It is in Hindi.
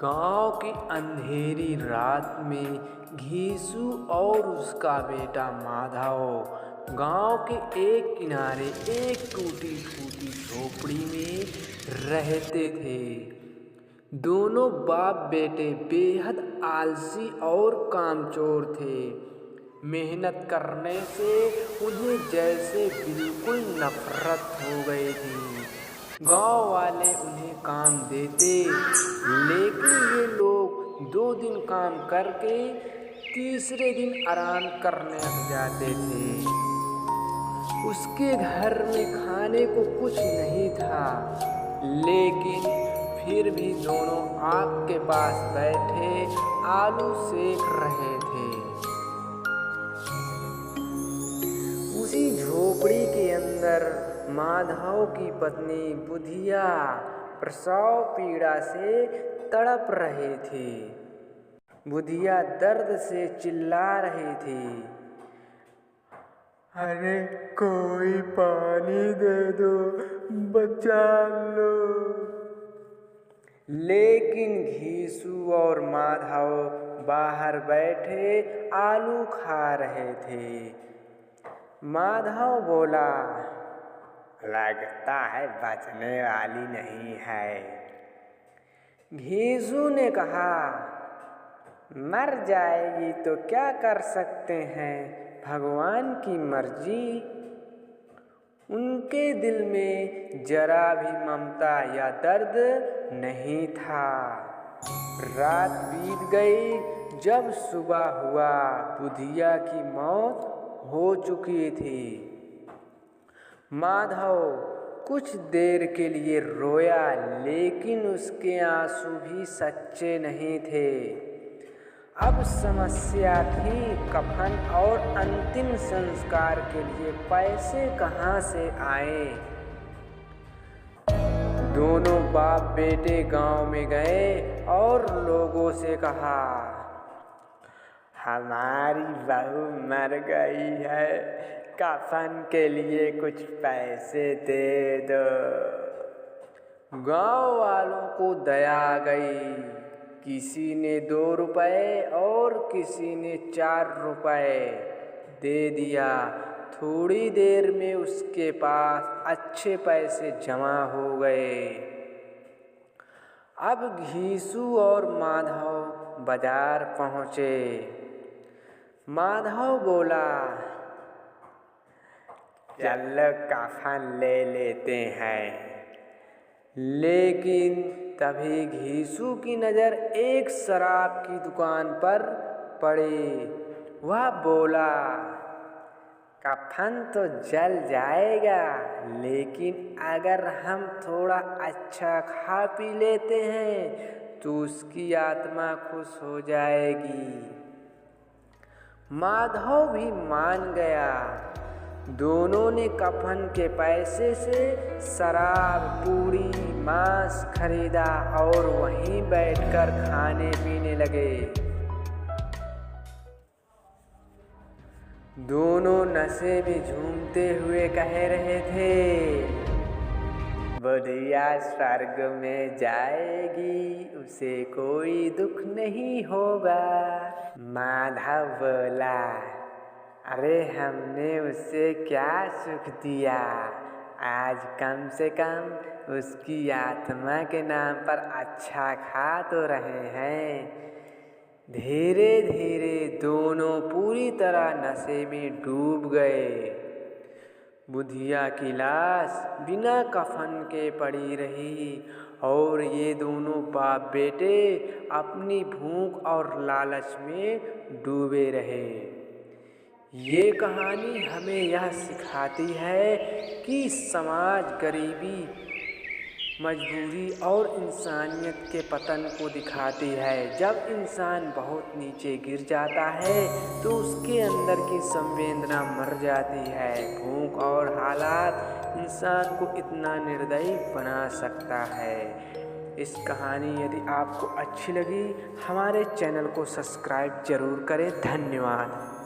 गांव की अंधेरी रात में घीसू और उसका बेटा माधव गांव के एक किनारे एक टूटी फूटी झोपड़ी में रहते थे। दोनों बाप बेटे बेहद आलसी और कामचोर थे। मेहनत करने से उन्हें जैसे बिल्कुल नफरत हो गई थी। गांव वाले उन्हें काम देते, लेकिन ये लोग 2 दिन काम करके तीसरे दिन आराम करने लग जाते थे। उसके घर में खाने को कुछ नहीं था, लेकिन फिर भी दोनों आग के पास बैठे आलू सेक रहे थे। उसी झोपड़ी के अंदर माधव की पत्नी बुधिया प्रसव पीड़ा से तड़प रही थी। बुधिया दर्द से चिल्ला रही थी, अरे कोई पानी दे दो, बचा लो। लेकिन घीसू और माधव बाहर बैठे आलू खा रहे थे। माधव बोला, लगता है बचने वाली नहीं है। घीसू ने कहा, मर जाएगी तो क्या कर सकते हैं, भगवान की मर्जी। उनके दिल में जरा भी ममता या दर्द नहीं था। रात बीत गई। जब सुबह हुआ, बुधिया की मौत हो चुकी थी। माधव कुछ देर के लिए रोया, लेकिन उसके आंसू भी सच्चे नहीं थे। अब समस्या थी कफन और अंतिम संस्कार के लिए पैसे कहाँ से आए। दोनों बाप बेटे गांव में गए और लोगों से कहा, हमारी बहू मर गई है, कफन के लिए कुछ पैसे दे दो। गांव वालों को दया आ गई। किसी ने 2 रुपए और किसी ने 4 रुपए दे दिया। थोड़ी देर में उसके पास अच्छे पैसे जमा हो गए। अब घीसू और माधव बाजार पहुँचे। माधव बोला, चलो कफन ले लेते हैं। लेकिन तभी घीसू की नज़र एक शराब की दुकान पर पड़ी। वह बोला, कफन तो जल जाएगा, लेकिन अगर हम थोड़ा अच्छा खा पी लेते हैं तो उसकी आत्मा खुश हो जाएगी। माधव भी मान गया। दोनों ने कफन के पैसे से शराब, पूड़ी, मांस खरीदा और वहीं बैठकर खाने पीने लगे। दोनों नशे में झूमते हुए कह रहे थे, बुधिया स्वर्ग में जाएगी, उसे कोई दुख नहीं होगा। माधव बोला, अरे हमने उसे क्या सुख दिया, आज कम से कम उसकी आत्मा के नाम पर अच्छा खा तो रहे हैं। धीरे धीरे दोनों पूरी तरह नशे में डूब गए। बुधिया की लाश बिना कफन के पड़ी रही और ये दोनों बाप बेटे अपनी भूख और लालच में डूबे रहे। ये कहानी हमें यह सिखाती है कि समाज गरीबी, मजबूरी और इंसानियत के पतन को दिखाती है। जब इंसान बहुत नीचे गिर जाता है तो उसके अंदर की संवेदना मर जाती है। भूख और हालात इंसान को इतना निर्दयी बना सकता है। इस कहानी यदि आपको अच्छी लगी, हमारे चैनल को सब्सक्राइब जरूर करें। धन्यवाद।